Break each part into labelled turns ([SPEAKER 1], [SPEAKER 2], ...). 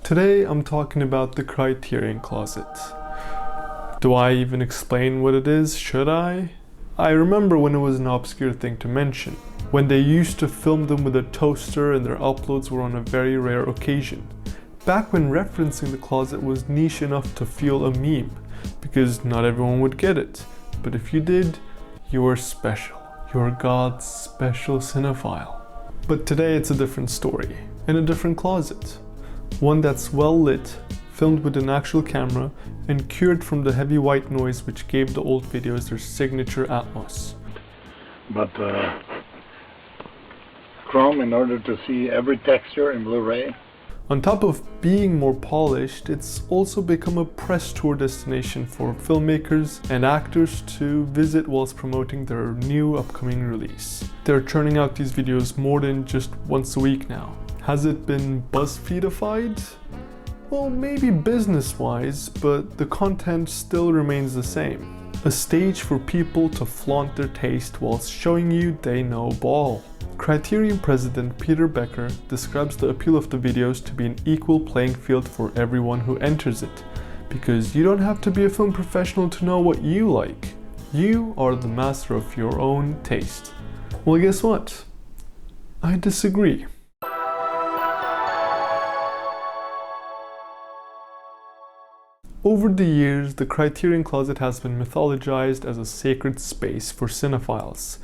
[SPEAKER 1] Today I'm talking about the Criterion Closet. Do I even explain what it is? Should I? I remember when it was an obscure thing to mention, when they used to film them with a toaster and their uploads were on a very rare occasion. Back when referencing the closet was niche enough to feel a meme, because not everyone would get it. But if you did, you were special. You're God's special cinephile. But today it's a different story, in a different closet. One that's well lit, filmed with an actual camera, and cured from the heavy white noise which gave the old videos their signature atmos.
[SPEAKER 2] But Chrome, in order to see every texture in Blu-ray.
[SPEAKER 1] On top of being more polished, it's also become a press tour destination for filmmakers and actors to visit whilst promoting their new upcoming release. They're churning out these videos more than just once a week now. Has it been BuzzFeedified? Well, maybe business-wise, but the content still remains the same. A stage for people to flaunt their taste whilst showing you they know ball. Criterion president Peter Becker describes the appeal of the videos to be an equal playing field for everyone who enters it, because you don't have to be a film professional to know what you like. You are the master of your own taste. Well, guess what? I disagree. Over the years, the Criterion Closet has been mythologized as a sacred space for cinephiles,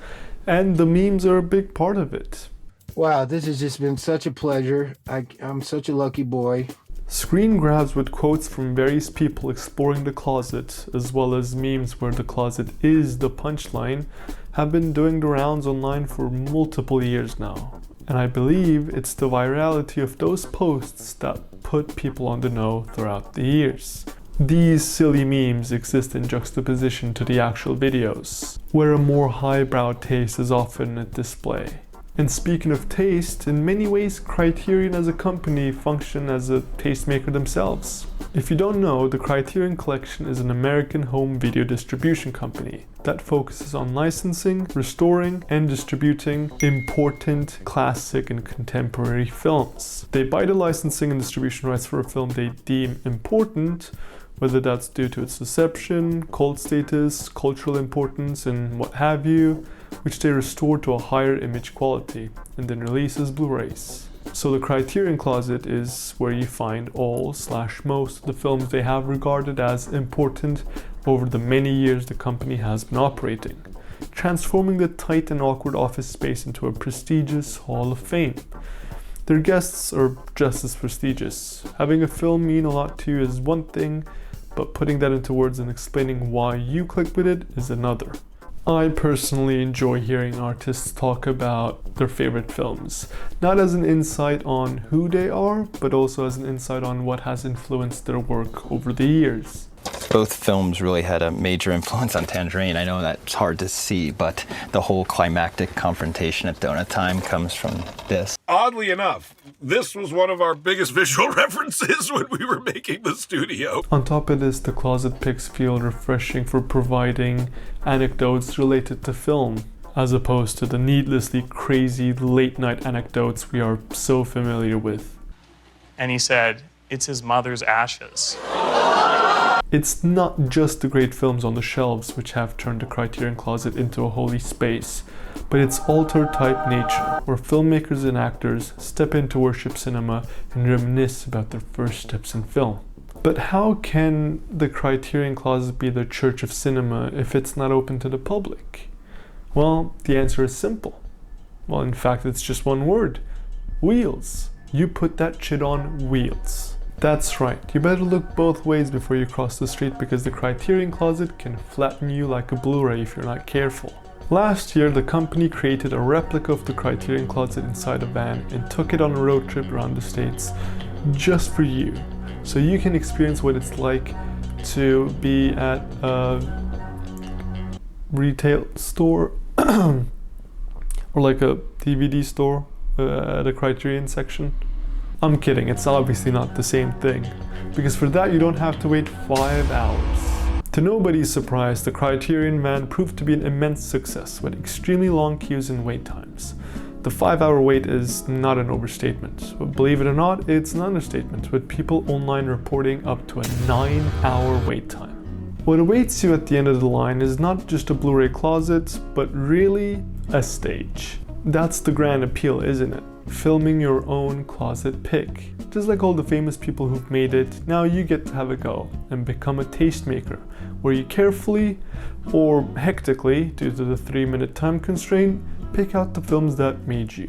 [SPEAKER 1] and the memes are a big part of it.
[SPEAKER 3] Wow, this has just been such a pleasure. I'm such a lucky boy.
[SPEAKER 1] Screen grabs with quotes from various people exploring the closet, as well as memes where the closet is the punchline, have been doing the rounds online for multiple years now. And I believe it's the virality of those posts that put people on the know throughout the years. These silly memes exist in juxtaposition to the actual videos, where a more highbrow taste is often at display. And speaking of taste, in many ways Criterion as a company function as a tastemaker themselves. If you don't know, the Criterion Collection is an American home video distribution company that focuses on licensing, restoring, and distributing important, classic, and contemporary films. They buy the licensing and distribution rights for a film they deem important, whether that's due to its reception, cult status, cultural importance, and what have you, which they restore to a higher image quality, and then release as Blu-rays. So the Criterion Closet is where you find all/most of the films they have regarded as important over the many years the company has been operating, transforming the tight and awkward office space into a prestigious Hall of Fame. Their guests are just as prestigious. Having a film mean a lot to you is one thing, but putting that into words and explaining why you click with it is another. I personally enjoy hearing artists talk about their favorite films, not as an insight on who they are, but also as an insight on what has influenced their work over the years.
[SPEAKER 4] Both films really had a major influence on Tangerine. I know that's hard to see, but the whole climactic confrontation at Donut Time comes from this.
[SPEAKER 5] Oddly enough, this was one of our biggest visual references when we were making the studio.
[SPEAKER 1] On top of this, the closet picks feel refreshing for providing anecdotes related to film, as opposed to the needlessly crazy late-night anecdotes we are so familiar with.
[SPEAKER 6] And he said, "It's his mother's ashes."
[SPEAKER 1] It's not just the great films on the shelves which have turned the Criterion Closet into a holy space, but its altar-type nature, where filmmakers and actors step in to worship cinema and reminisce about their first steps in film. But how can the Criterion Closet be the church of cinema if it's not open to the public? Well, the answer is simple. Well, in fact, it's just one word. Wheels. You put that shit on wheels. That's right, you better look both ways before you cross the street, because the Criterion Closet can flatten you like a Blu-ray if you're not careful. Last year, the company created a replica of the Criterion Closet inside a van and took it on a road trip around the States just for you, so you can experience what it's like to be at a retail store or like a DVD store at a Criterion section. I'm kidding, it's obviously not the same thing, because for that you don't have to wait 5 hours. To nobody's surprise, the Criterion van proved to be an immense success with extremely long queues and wait times. The 5-hour wait is not an overstatement, but believe it or not, it's an understatement, with people online reporting up to a 9-hour wait time. What awaits you at the end of the line is not just a Blu-ray closet, but really a stage. That's the grand appeal, isn't it? Filming your own closet pic. Just like all the famous people who've made it, now you get to have a go and become a tastemaker, where you carefully, or hectically, due to the 3-minute time constraint, pick out the films that made you.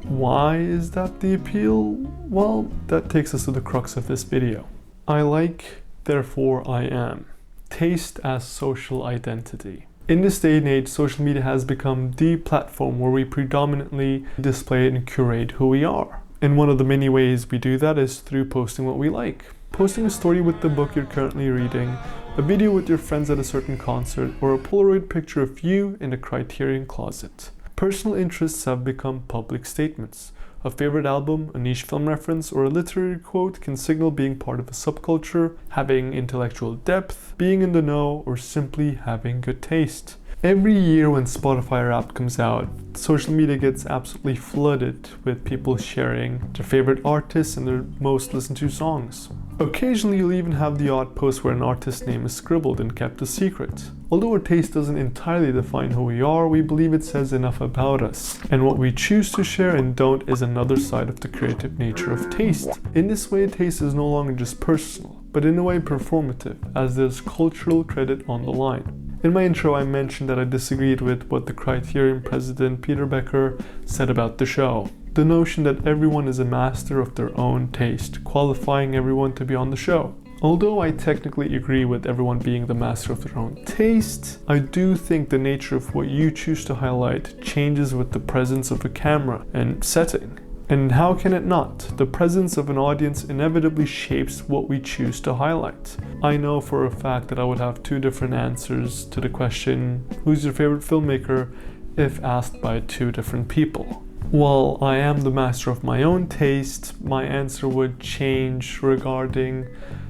[SPEAKER 1] Why is that the appeal? Well, that takes us to the crux of this video. I like, therefore I am. Taste as social identity. In this day and age, social media has become the platform where we predominantly display and curate who we are. And one of the many ways we do that is through posting what we like. Posting a story with the book you're currently reading, a video with your friends at a certain concert, or a Polaroid picture of you in a Criterion closet. Personal interests have become public statements. A favorite album, a niche film reference, or a literary quote can signal being part of a subculture, having intellectual depth, being in the know, or simply having good taste. Every year when Spotify Wrapped comes out, social media gets absolutely flooded with people sharing their favorite artists and their most listened to songs. Occasionally you'll even have the odd post where an artist's name is scribbled and kept a secret. Although our taste doesn't entirely define who we are, we believe it says enough about us. And what we choose to share and don't is another side of the creative nature of taste. In this way, taste is no longer just personal, but in a way performative, as there's cultural credit on the line. In my intro, I mentioned that I disagreed with what the Criterion president Peter Becker said about the show. The notion that everyone is a master of their own taste, qualifying everyone to be on the show. Although I technically agree with everyone being the master of their own taste, I do think the nature of what you choose to highlight changes with the presence of a camera and setting. And how can it not? The presence of an audience inevitably shapes what we choose to highlight. I know for a fact that I would have 2 different answers to the question, who's your favorite filmmaker, if asked by 2 different people. While I am the master of my own taste, my answer would change regarding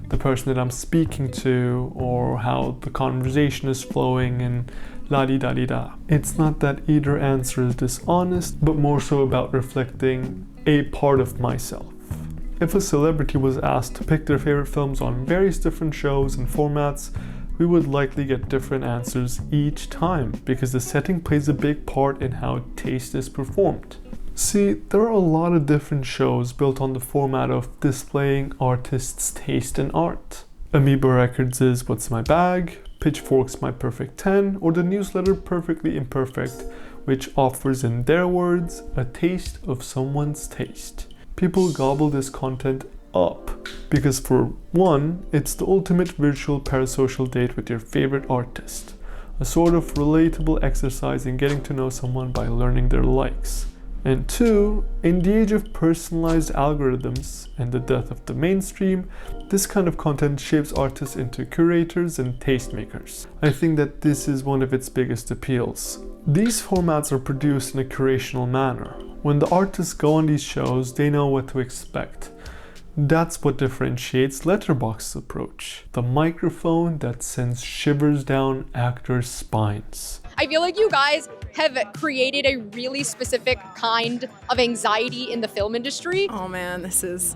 [SPEAKER 1] the person that I'm speaking to or how the conversation is flowing and la-di-da-di-da. It's not that either answer is dishonest, but more so about reflecting a part of myself. If a celebrity was asked to pick their favorite films on various different shows and formats, we would likely get different answers each time because the setting plays a big part in how taste is performed. See, there are a lot of different shows built on the format of displaying artists' taste in art. Amoeba Records is What's My Bag, Pitchfork's My Perfect 10, or the newsletter Perfectly Imperfect, which offers, in their words, a taste of someone's taste. People gobble this content up because, for one, it's the ultimate virtual parasocial date with your favorite artist, a sort of relatable exercise in getting to know someone by learning their likes. And 2, in the age of personalized algorithms and the death of the mainstream, this kind of content shapes artists into curators and tastemakers. I think that this is one of its biggest appeals. These formats are produced in a curational manner. When the artists go on these shows, they know what to expect. That's what differentiates Letterboxd's approach. The microphone that sends shivers down actors' spines.
[SPEAKER 7] I feel like you guys have created a really specific kind of anxiety in the film industry.
[SPEAKER 8] Oh man,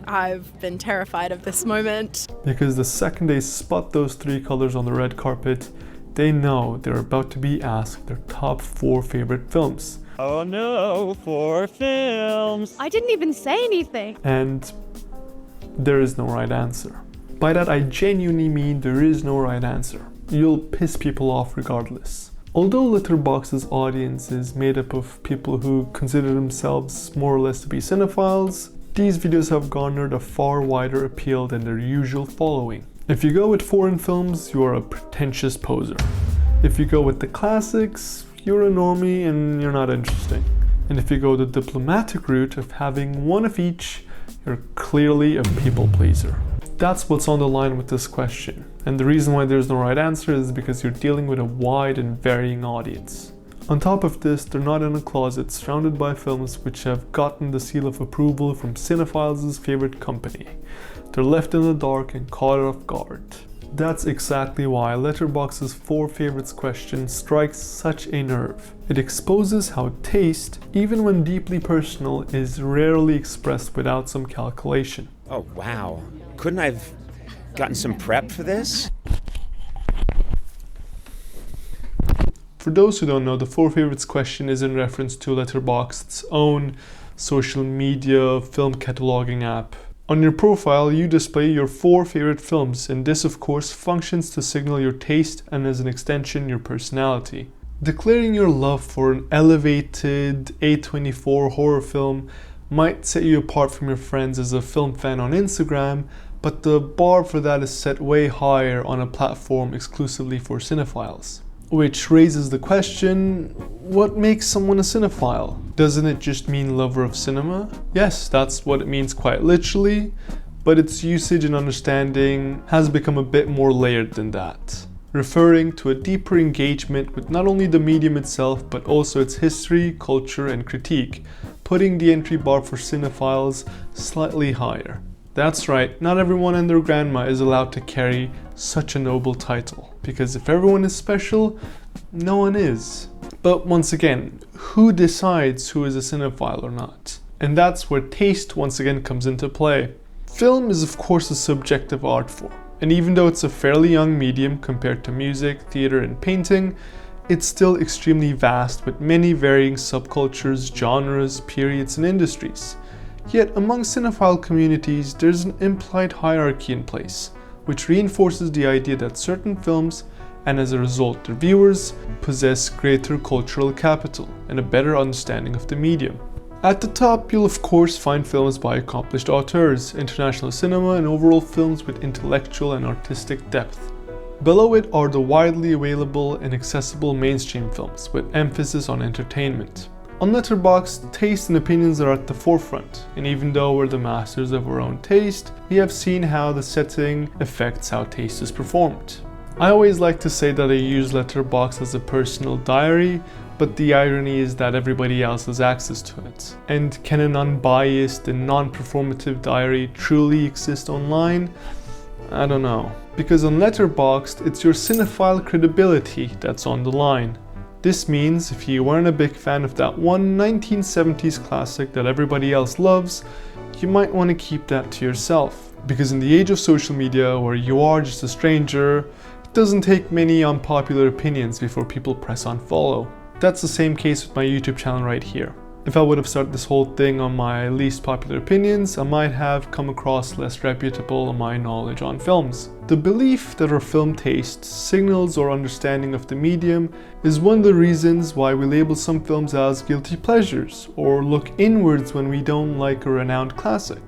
[SPEAKER 8] I've been terrified of this moment.
[SPEAKER 1] Because the second they spot those 3 colors on the red carpet, they know they're about to be asked their top 4 favorite films.
[SPEAKER 9] Oh no, 4 films.
[SPEAKER 10] I didn't even say anything.
[SPEAKER 1] And there is no right answer. By that I genuinely mean there is no right answer. You'll piss people off regardless. Although Letterboxd's audience is made up of people who consider themselves more or less to be cinephiles, these videos have garnered a far wider appeal than their usual following. If you go with foreign films, you are a pretentious poser. If you go with the classics, you're a normie and you're not interesting. And if you go the diplomatic route of having one of each, you're clearly a people pleaser. That's what's on the line with this question. And the reason why there's no right answer is because you're dealing with a wide and varying audience. On top of this, they're not in a closet surrounded by films which have gotten the seal of approval from cinephiles' favorite company. They're left in the dark and caught off guard. That's exactly why Letterboxd's 4 favorites question strikes such a nerve. It exposes how taste, even when deeply personal, is rarely expressed without some calculation.
[SPEAKER 10] Oh, wow. Couldn't I have gotten some prep for this?
[SPEAKER 1] For those who don't know, the 4 favorites question is in reference to Letterboxd's own social media film cataloging app. On your profile, you display your 4 favorite films, and this of course functions to signal your taste and as an extension your personality. Declaring your love for an elevated A24 horror film might set you apart from your friends as a film fan on Instagram, but the bar for that is set way higher on a platform exclusively for cinephiles. Which raises the question, what makes someone a cinephile? Doesn't it just mean lover of cinema? Yes, that's what it means quite literally, but its usage and understanding has become a bit more layered than that, referring to a deeper engagement with not only the medium itself, but also its history, culture, and critique, putting the entry bar for cinephiles slightly higher. That's right, not everyone and their grandma is allowed to carry such a noble title, because if everyone is special, no one is. But once again, who decides who is a cinephile or not? And that's where taste once again comes into play. Film is of course a subjective art form, and even though it's a fairly young medium compared to music, theater, and painting, it's still extremely vast with many varying subcultures, genres, periods, and industries. Yet among cinephile communities, there's an implied hierarchy in place, which reinforces the idea that certain films, and as a result their viewers, possess greater cultural capital and a better understanding of the medium. At the top, you'll of course find films by accomplished auteurs, international cinema, and overall films with intellectual and artistic depth. Below it are the widely available and accessible mainstream films with emphasis on entertainment. On Letterboxd, taste and opinions are at the forefront, and even though we're the masters of our own taste, we have seen how the setting affects how taste is performed. I always like to say that I use Letterboxd as a personal diary, but the irony is that everybody else has access to it. And can an unbiased and non-performative diary truly exist online? I don't know. Because on Letterboxd, it's your cinephile credibility that's on the line. This means if you weren't a big fan of that one 1970s classic that everybody else loves, you might want to keep that to yourself. Because in the age of social media where you are just a stranger, it doesn't take many unpopular opinions before people press unfollow. That's the same case with my YouTube channel right here. If I would have started this whole thing on my least popular opinions, I might have come across less reputable in my knowledge on films. The belief that our film taste signals our understanding of the medium is one of the reasons why we label some films as guilty pleasures, or look inwards when we don't like a renowned classic.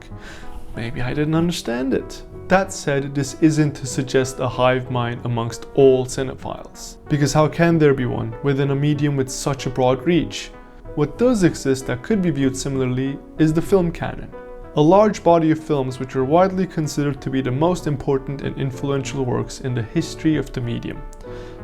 [SPEAKER 1] Maybe I didn't understand it. That said, this isn't to suggest a hive mind amongst all cinephiles, because how can there be one within a medium with such a broad reach? What does exist that could be viewed similarly is the film canon, a large body of films which are widely considered to be the most important and influential works in the history of the medium.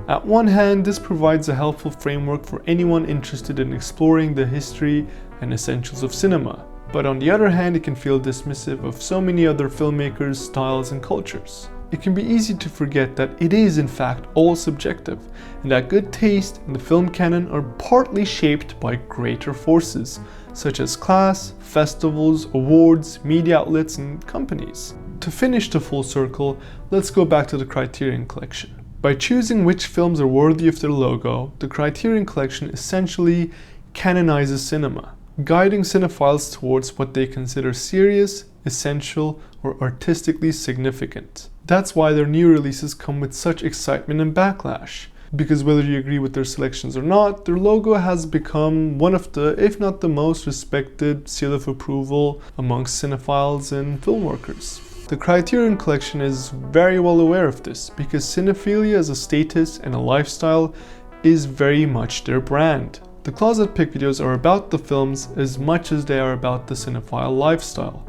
[SPEAKER 1] At one hand, this provides a helpful framework for anyone interested in exploring the history and essentials of cinema, but on the other hand, it can feel dismissive of so many other filmmakers, styles, and cultures. It can be easy to forget that it is in fact all subjective, and that good taste and the film canon are partly shaped by greater forces, such as class, festivals, awards, media outlets, and companies. To finish the full circle, let's go back to the Criterion Collection. By choosing which films are worthy of their logo, the Criterion Collection essentially canonizes cinema, guiding cinephiles towards what they consider serious, essential, or artistically significant. That's why their new releases come with such excitement and backlash, because whether you agree with their selections or not, their logo has become one of the, if not the most respected seal of approval amongst cinephiles and film workers. The Criterion Collection is very well aware of this, because cinephilia as a status and a lifestyle is very much their brand. The Closet Pick videos are about the films as much as they are about the cinephile lifestyle.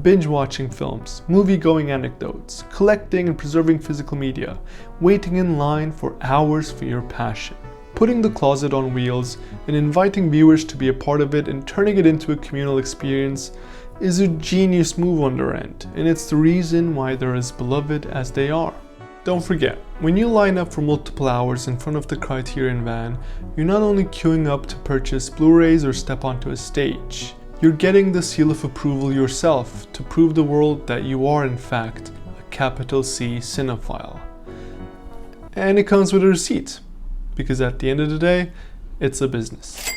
[SPEAKER 1] Binge-watching films, movie-going anecdotes, collecting and preserving physical media, waiting in line for hours for your passion. Putting the closet on wheels and inviting viewers to be a part of it and turning it into a communal experience is a genius move on their end, and it's the reason why they're as beloved as they are. Don't forget, when you line up for multiple hours in front of the Criterion van, you're not only queuing up to purchase Blu-rays or step onto a stage, you're getting the seal of approval yourself to prove the world that you are in fact a capital C cinephile. And it comes with a receipt, because at the end of the day, it's a business.